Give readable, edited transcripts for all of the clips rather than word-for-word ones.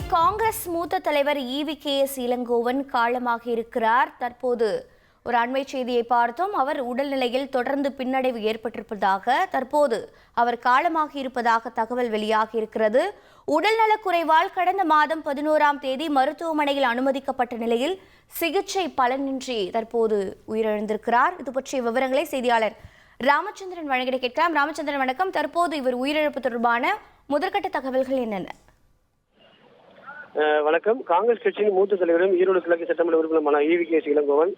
காங்கிரஸ் மூத்த தலைவர் EVKS இளங்கோவன் காலமாக இருக்கிறார். தற்போது ஒரு அண்மை செய்தியை பார்த்தோம். அவர் உடல்நிலையில் தொடர்ந்து பின்னடைவு ஏற்பட்டிருப்பதாக, தற்போது அவர் காலமாக இருப்பதாக தகவல் வெளியாகி இருக்கிறது. உடல்நலக்குறைவால் கடந்த மாதம் 11ஆம் தேதி மருத்துவமனையில் அனுமதிக்கப்பட்ட நிலையில் சிகிச்சை பலனின்றி தற்போது உயிரிழந்திருக்கிறார். இது பற்றிய விவரங்களை செய்தியாளர் ராமச்சந்திரன் வழங்கிட கேட்கலாம். ராமச்சந்திரன் வணக்கம். தற்போது இவர் உயிரிழப்பு தொடர்பான முதற்கட்ட தகவல்கள் என்னென்ன? வணக்கம். காங்கிரஸ் கட்சியின் மூத்த தலைவரும் ஈரோடு கிழக்கு சட்டமன்ற உறுப்பினருமான EVKS இளங்கோவன்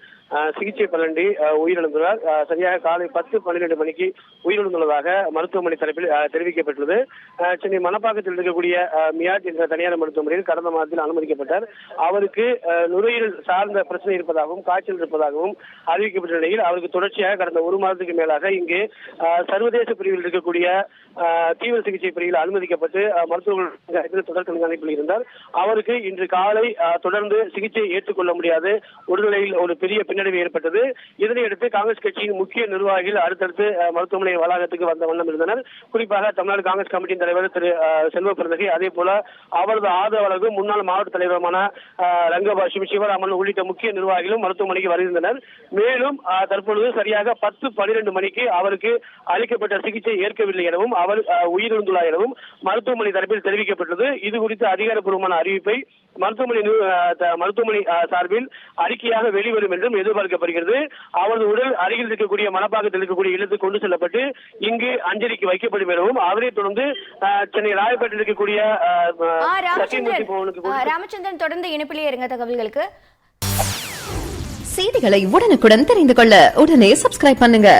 சிகிச்சை பலனின்றி உயிரிழந்துள்ளார். சரியாக காலை 10-12 மணிக்கு உயிரிழந்துள்ளதாக மருத்துவமனை தரப்பில் தெரிவிக்கப்பட்டுள்ளது. சென்னை மணப்பாக்கத்தில் இருக்கக்கூடிய மியாட் என்ற தனியார் மருத்துவமனையில் கடந்த மாதத்தில் அனுமதிக்கப்பட்டார். அவருக்கு நுரையீரல் சார்ந்த பிரச்சனை இருப்பதாகவும் காய்ச்சல் இருப்பதாகவும் அறிவிக்கப்பட்ட நிலையில் அவருக்கு தொடர்ச்சியாக கடந்த ஒரு மாதத்துக்கு மேலாக இங்கு சர்வதேச பிரிவில் இருக்கக்கூடிய தீவிர சிகிச்சை பிரிவில் அனுமதிக்கப்பட்டு மருத்துவர்கள் தொடர் கண்காணிப்பில் இருந்தார். அவருக்கு இன்று காலை தொடர்ந்து சிகிச்சை ஏற்றுக்கொள்ள முடியாது உடல்நிலையில் ஒரு பெரிய பின்னடைவு ஏற்பட்டது. இதனையடுத்து காங்கிரஸ் கட்சியின் முக்கிய நிர்வாகிகள் அடுத்தடுத்து மருத்துவமனை வளாகத்துக்கு வந்த வண்ணம் இருந்தனர். குறிப்பாக தமிழ்நாடு காங்கிரஸ் கமிட்டியின் தலைவர் திரு செல்வ பிறந்தகை, அதே போல அவரது ஆதரவாளர்கள் முன்னாள் மாவட்ட தலைவருமான ரங்கபாஷம், சிவராமன் உள்ளிட்ட முக்கிய நிர்வாகிகளும் மருத்துவமனைக்கு வருகின்றனர். மேலும் தற்பொழுது சரியாக 10-12 மணிக்கு அவருக்கு அளிக்கப்பட்ட சிகிச்சை ஏற்கவில்லை எனவும் அவர் உயிரிழந்துள்ளார் எனவும் மருத்துவமனை தரப்பில் தெரிவிக்கப்பட்டது. இது குறித்து அதிகாரப்பூர்வமான அறிவிப்பை மருத்துவமனை சார்பில் அறிக்கையாக வெளிவரும் என்றும் எதிர்பார்க்கப்படுகிறது. அவரது உடல் அருகில் இருக்கக்கூடிய மணப்பாக்கத்தில் இருக்கக்கூடிய இல்லத்துக்கு கொண்டு செல்லப்பட்டு இங்கு அஞ்சலிக்கு வைக்கப்படும் எனவும் அதனைத் தொடர்ந்து சென்னை ராயப்பேட்டில் இருக்கக்கூடிய ராமச்சந்திரன் தொடர்ந்து இணைப்பிலே இருங்க. தகவல்களுக்கு செய்திகளை உடனுக்குடன் தெரிந்து கொள்ள உடனே சப்ஸ்கிரைப் பண்ணுங்க.